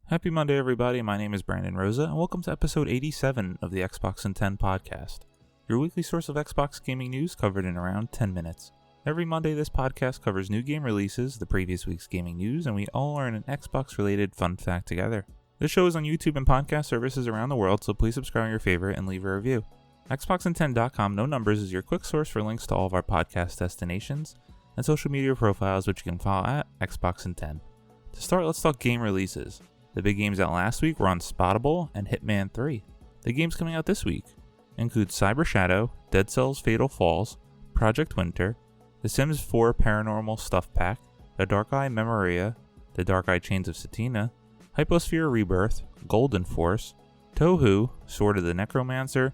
Happy Monday, everybody. My name is Brandon Rosa, and welcome to episode 87 of the Xbox in 10 podcast, your weekly source of Xbox gaming news covered in around 10 minutes. Every Monday, this podcast covers new game releases, the previous week's gaming news, and we all learn an Xbox-related fun fact together. This show is on YouTube and podcast services around the world, so please subscribe on your favorite and leave a review. Xboxin10.com, no numbers, is your quick source for links to all of our podcast destinations and social media profiles, which you can follow at Xboxin10. To start, let's talk game releases. The big games out last week were Unspottable and Hitman 3. The games coming out this week include Cyber Shadow, Dead Cells Fatal Falls, Project Winter, The Sims 4 Paranormal Stuff Pack, The Dark Eye Memoria, The Dark Eye Chains of Satina, Hyposphere Rebirth, Golden Force, Touhou, Sword of the Necromancer,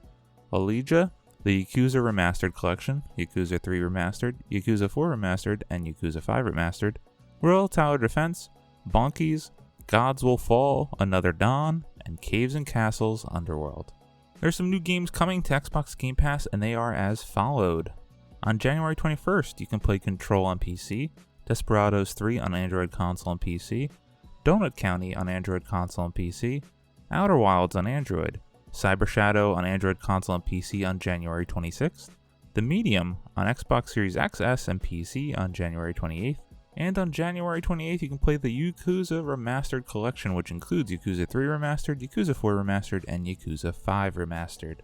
Allegia, the Yakuza Remastered Collection, Yakuza 3 Remastered, Yakuza 4 Remastered, and Yakuza 5 Remastered, Royal Tower Defense, Bonkies, Gods Will Fall, Another Dawn, and Caves and Castles Underworld. There's some new games coming to Xbox Game Pass, and they are as followed. On January 21st, you can play Control on PC, Desperados 3 on Android console and PC, Donut County on Android console and PC, Outer Wilds on Android, Cyber Shadow on Android console and PC on January 26th, The Medium on Xbox Series XS and PC on January 28th, and on January 28th, you can play the Yakuza Remastered Collection, which includes Yakuza 3 Remastered, Yakuza 4 Remastered, and Yakuza 5 Remastered.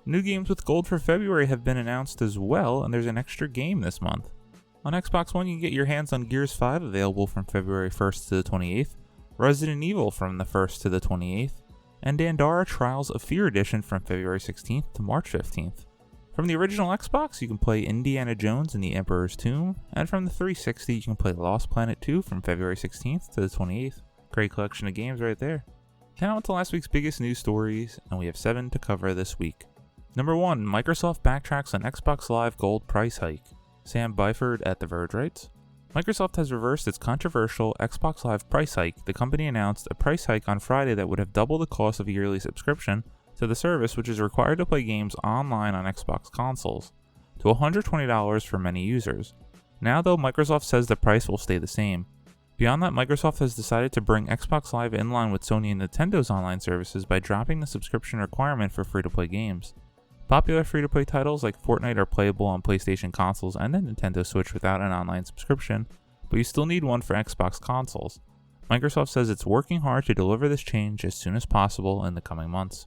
New games with gold for February have been announced as well, and there's an extra game this month. On Xbox One, you can get your hands on Gears 5, available from February 1st to the 28th, Resident Evil from the 1st to the 28th, and Dandara Trials of Fear Edition from February 16th to March 15th. From the original Xbox, you can play Indiana Jones and the Emperor's Tomb, and from the 360, you can play Lost Planet 2 from February 16th to the 28th. Great collection of games right there. Now on to last week's biggest news stories, and we have 7 to cover this week. Number 1, Microsoft backtracks on Xbox Live Gold price hike. Sam Byford at The Verge writes, Microsoft has reversed its controversial Xbox Live price hike. The company announced a price hike on Friday that would have doubled the cost of a yearly subscription to the service, which is required to play games online on Xbox consoles, to $120 for many users. Now though, Microsoft says the price will stay the same. Beyond that, Microsoft has decided to bring Xbox Live in line with Sony and Nintendo's online services by dropping the subscription requirement for free-to-play games. Popular free-to-play titles like Fortnite are playable on PlayStation consoles and the Nintendo Switch without an online subscription, but you still need one for Xbox consoles. Microsoft says it's working hard to deliver this change as soon as possible in the coming months.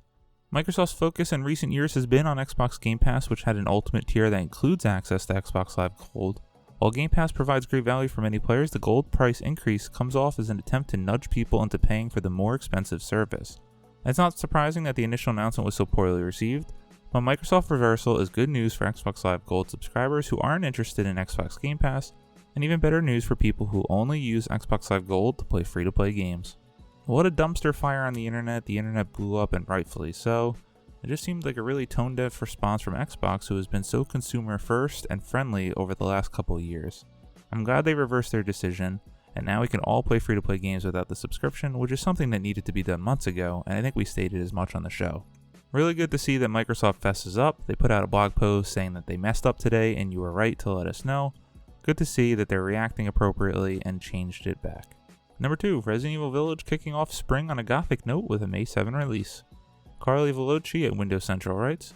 Microsoft's focus in recent years has been on Xbox Game Pass, which had an ultimate tier that includes access to Xbox Live Gold. While Game Pass provides great value for many players, the Gold price increase comes off as an attempt to nudge people into paying for the more expensive service. It's not surprising that the initial announcement was so poorly received, but Microsoft's reversal is good news for Xbox Live Gold subscribers who aren't interested in Xbox Game Pass, and even better news for people who only use Xbox Live Gold to play free-to-play games. What a dumpster fire on the internet blew up, and rightfully so. It just seemed like a really tone-deaf response from Xbox, who has been so consumer-first and friendly over the last couple of years. I'm glad they reversed their decision, and now we can all play free-to-play games without the subscription, which is something that needed to be done months ago, and I think we stated as much on the show. Really good to see that Microsoft fesses up. They put out a blog post saying that they messed up today and you were right to let us know. Good to see that they're reacting appropriately and changed it back. Number 2, Resident Evil Village kicking off spring on a gothic note with a May 7 release. Carly Veloci at Windows Central writes,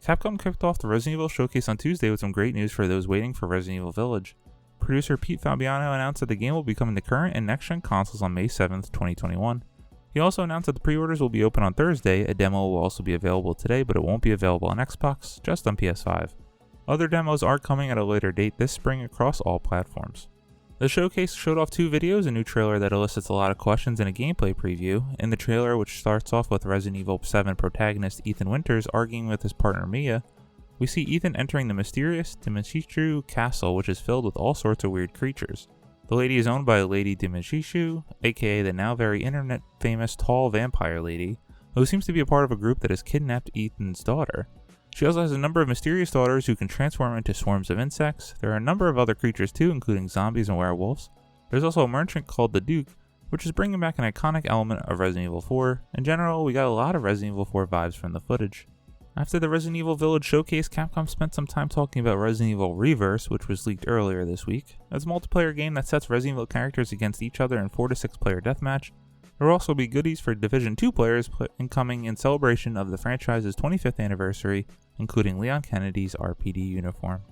Capcom kicked off the Resident Evil showcase on Tuesday with some great news for those waiting for Resident Evil Village. Producer Pete Fabiano announced that the game will be coming to current and next-gen consoles on May 7th, 2021. He also announced that the pre-orders will be open on Thursday. A demo will also be available today, but it won't be available on Xbox, just on PS5. Other demos are coming at a later date this spring across all platforms. The showcase showed off 2 videos, a new trailer that elicits a lot of questions, and a gameplay preview. In the trailer, which starts off with Resident Evil 7 protagonist Ethan Winters arguing with his partner Mia, we see Ethan entering the mysterious Dimitrescu castle, which is filled with all sorts of weird creatures. The lady is owned by Lady Dimitrescu, aka the now very internet-famous tall vampire lady, who seems to be a part of a group that has kidnapped Ethan's daughter. She also has a number of mysterious daughters who can transform into swarms of insects. There are a number of other creatures too, including zombies and werewolves. There's also a merchant called the Duke, which is bringing back an iconic element of Resident Evil 4. In general, we got a lot of Resident Evil 4 vibes from the footage. After the Resident Evil Village showcase, Capcom spent some time talking about Resident Evil Reverse, which was leaked earlier this week. It's a multiplayer game that sets Resident Evil characters against each other in 4 to 6 player deathmatch. There will also be goodies for Division 2 players incoming in celebration of the franchise's 25th anniversary, including Leon Kennedy's RPD uniform.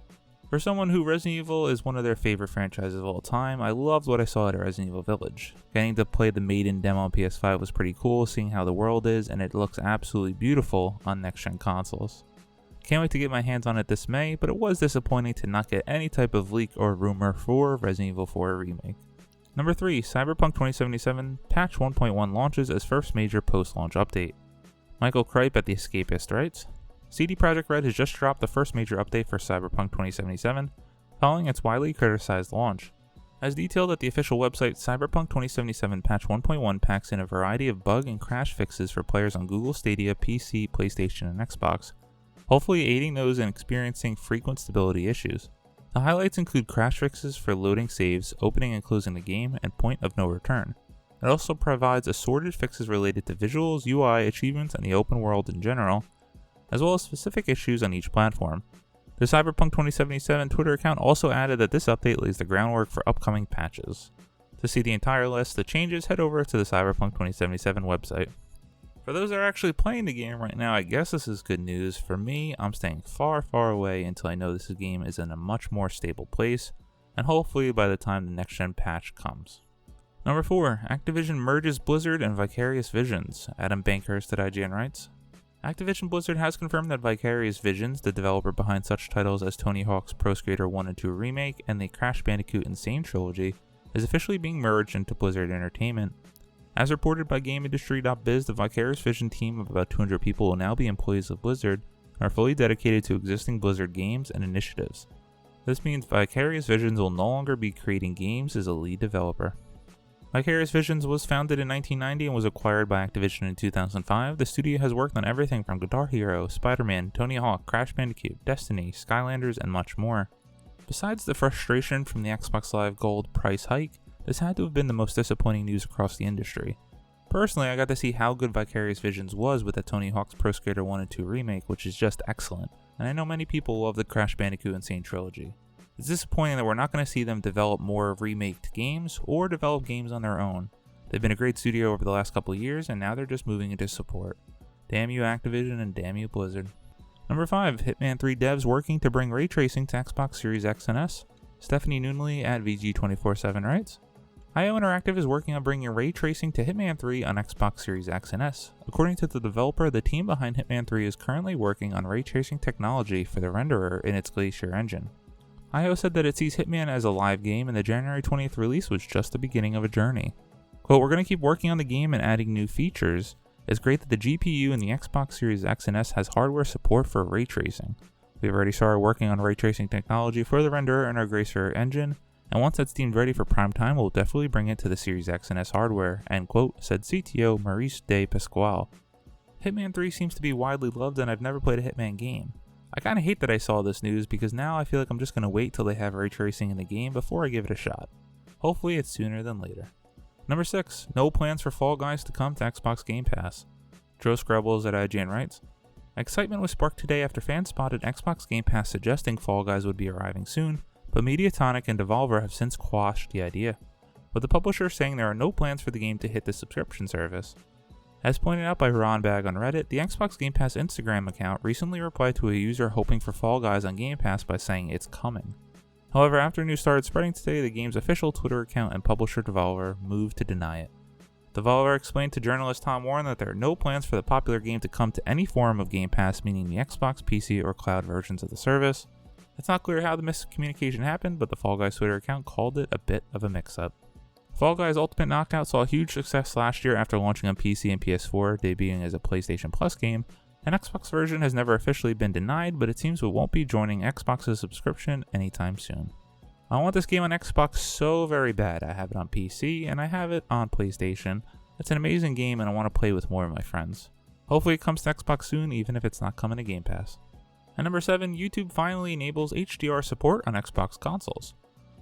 For someone who Resident Evil is one of their favorite franchises of all time, I loved what I saw at Resident Evil Village. Getting to play the Maiden demo on PS5 was pretty cool, seeing how the world is, and it looks absolutely beautiful on next-gen consoles. Can't wait to get my hands on it this May, but it was disappointing to not get any type of leak or rumor for Resident Evil 4 Remake. Number 3, Cyberpunk 2077 Patch 1.1 launches as first major post-launch update. Michael Kripe at The Escapist writes, CD Projekt Red has just dropped the first major update for Cyberpunk 2077, following its widely criticized launch. As detailed at the official website, Cyberpunk 2077 Patch 1.1 packs in a variety of bug and crash fixes for players on Google Stadia, PC, PlayStation, and Xbox, hopefully aiding those experiencing frequent stability issues. The highlights include crash fixes for loading saves, opening and closing the game, and point of no return. It also provides assorted fixes related to visuals, UI, achievements, and the open world in general, as well as specific issues on each platform. The Cyberpunk 2077 Twitter account also added that this update lays the groundwork for upcoming patches. To see the entire list of changes, head over to the Cyberpunk 2077 website. For those that are actually playing the game right now, I guess this is good news. For me, I'm staying far away until I know this game is in a much more stable place, and hopefully by the time the next gen patch comes. Number 4, Activision merges Blizzard and Vicarious Visions. Adam Bankhurst at IGN writes, Activision Blizzard has confirmed that Vicarious Visions, the developer behind such titles as Tony Hawk's Pro Skater 1 and 2 Remake and the Crash Bandicoot Insane trilogy, is officially being merged into Blizzard Entertainment. As reported by GameIndustry.biz, the Vicarious Vision team of about 200 people will now be employees of Blizzard and are fully dedicated to existing Blizzard games and initiatives. This means Vicarious Visions will no longer be creating games as a lead developer. Vicarious Visions was founded in 1990 and was acquired by Activision in 2005. The studio has worked on everything from Guitar Hero, Spider-Man, Tony Hawk, Crash Bandicoot, Destiny, Skylanders, and much more. Besides the frustration from the Xbox Live Gold price hike, this had to have been the most disappointing news across the industry. Personally, I got to see how good Vicarious Visions was with the Tony Hawk's Pro Skater 1 and 2 Remake, which is just excellent, and I know many people love the Crash Bandicoot Insane trilogy. It's disappointing that we're not going to see them develop more remaked games or develop games on their own. They've been a great studio over the last couple of years, and now they're just moving into support. Damn you Activision and damn you Blizzard. Number 5, Hitman 3 devs working to bring ray tracing to Xbox Series X and S. Stephanie Noonley at VG247 writes, IO Interactive is working on bringing ray tracing to Hitman 3 on Xbox Series X and S. According to the developer, the team behind Hitman 3 is currently working on ray tracing technology for the renderer in its Glacier engine. IO said that it sees Hitman as a live game and the January 20th release was just the beginning of a journey. Quote, we're going to keep working on the game and adding new features. It's great that the GPU in the Xbox Series X and S has hardware support for ray tracing. We've already started working on ray tracing technology for the renderer in our Glacier engine, and once that's deemed ready for prime time, we'll definitely bring it to the Series X and S hardware, end quote, said CTO Maurice De Pasquale. Hitman 3 seems to be widely loved and I've never played a Hitman game. I kinda hate that I saw this news because now I feel like I'm just gonna wait till they have ray tracing in the game before I give it a shot. Hopefully it's sooner than later. Number 6, no plans for Fall Guys to come to Xbox Game Pass. Joe Scrubbles at IGN writes, excitement was sparked today after fans spotted Xbox Game Pass suggesting Fall Guys would be arriving soon, but Mediatonic and Devolver have since quashed the idea, with the publisher saying there are no plans for the game to hit the subscription service. As pointed out by Ron Bag on Reddit, the Xbox Game Pass Instagram account recently replied to a user hoping for Fall Guys on Game Pass by saying it's coming. However, after news started spreading today, the game's official Twitter account and publisher Devolver moved to deny it. Devolver explained to journalist Tom Warren that there are no plans for the popular game to come to any form of Game Pass, meaning the Xbox, PC, or cloud versions of the service. It's not clear how the miscommunication happened, but the Fall Guys Twitter account called it a bit of a mix-up. Fall Guys Ultimate Knockout saw huge success last year after launching on PC and PS4, debuting as a PlayStation Plus game. An Xbox version has never officially been denied, but it seems it won't be joining Xbox's subscription anytime soon. I want this game on Xbox so very bad. I have it on PC and I have it on PlayStation. It's an amazing game and I want to play with more of my friends. Hopefully it comes to Xbox soon, even if it's not coming to Game Pass. And number 7, YouTube finally enables HDR support on Xbox consoles.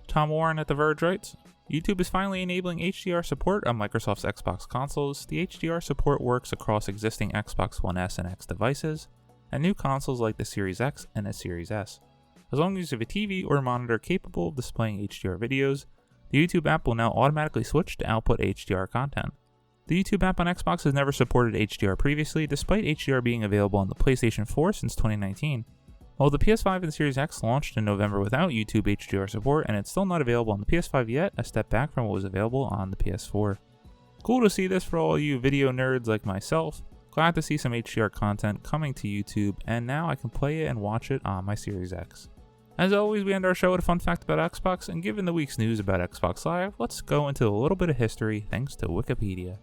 Tom Warren at The Verge writes, YouTube is finally enabling HDR support on Microsoft's Xbox consoles. The HDR support works across existing Xbox One S and X devices, and new consoles like the Series X and the Series S. As long as you have a TV or monitor capable of displaying HDR videos, the YouTube app will now automatically switch to output HDR content. The YouTube app on Xbox has never supported HDR previously, despite HDR being available on the PlayStation 4 since 2019. While the PS5 and Series X launched in November without YouTube HDR support, and it's still not available on the PS5 yet, a step back from what was available on the PS4. Cool to see this for all you video nerds like myself. Glad to see some HDR content coming to YouTube, and now I can play it and watch it on my Series X. As always, we end our show with a fun fact about Xbox, and given the week's news about Xbox Live, let's go into a little bit of history thanks to Wikipedia.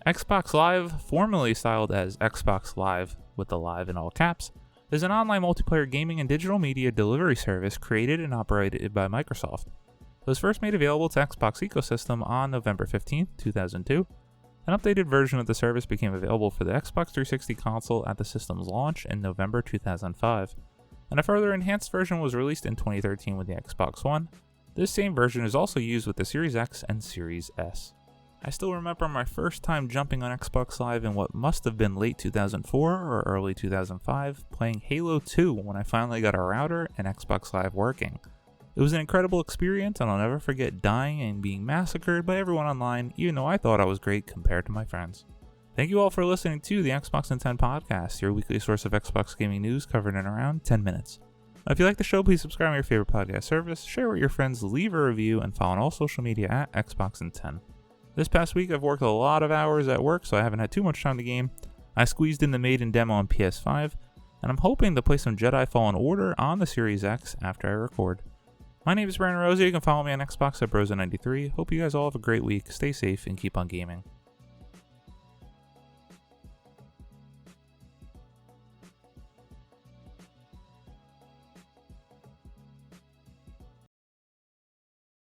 Xbox Live, formerly styled as Xbox Live with the live in all caps, is an online multiplayer gaming and digital media delivery service created and operated by Microsoft. It was first made available to Xbox ecosystem on November 15, 2002. An updated version of the service became available for the Xbox 360 console at the system's launch in November 2005, and a further enhanced version was released in 2013 with the Xbox One. This same version is also used with the Series X and Series S. I still remember my first time jumping on Xbox Live in what must have been late 2004 or early 2005, playing Halo 2 when I finally got a router and Xbox Live working. It was an incredible experience, and I'll never forget dying and being massacred by everyone online, even though I thought I was great compared to my friends. Thank you all for listening to the Xbox in 10 podcast, your weekly source of Xbox gaming news covered in around 10 minutes. If you like the show, please subscribe on your favorite podcast service, share with your friends, leave a review, and follow on all social media at Xbox in 10. This past week, I've worked a lot of hours at work, so I haven't had too much time to game. I squeezed in the maiden demo on PS5, and I'm hoping to play some Jedi Fallen Order on the Series X after I record. My name is Brandon Rosa. You can follow me on Xbox at Brosa93. Hope you guys all have a great week, stay safe, and keep on gaming.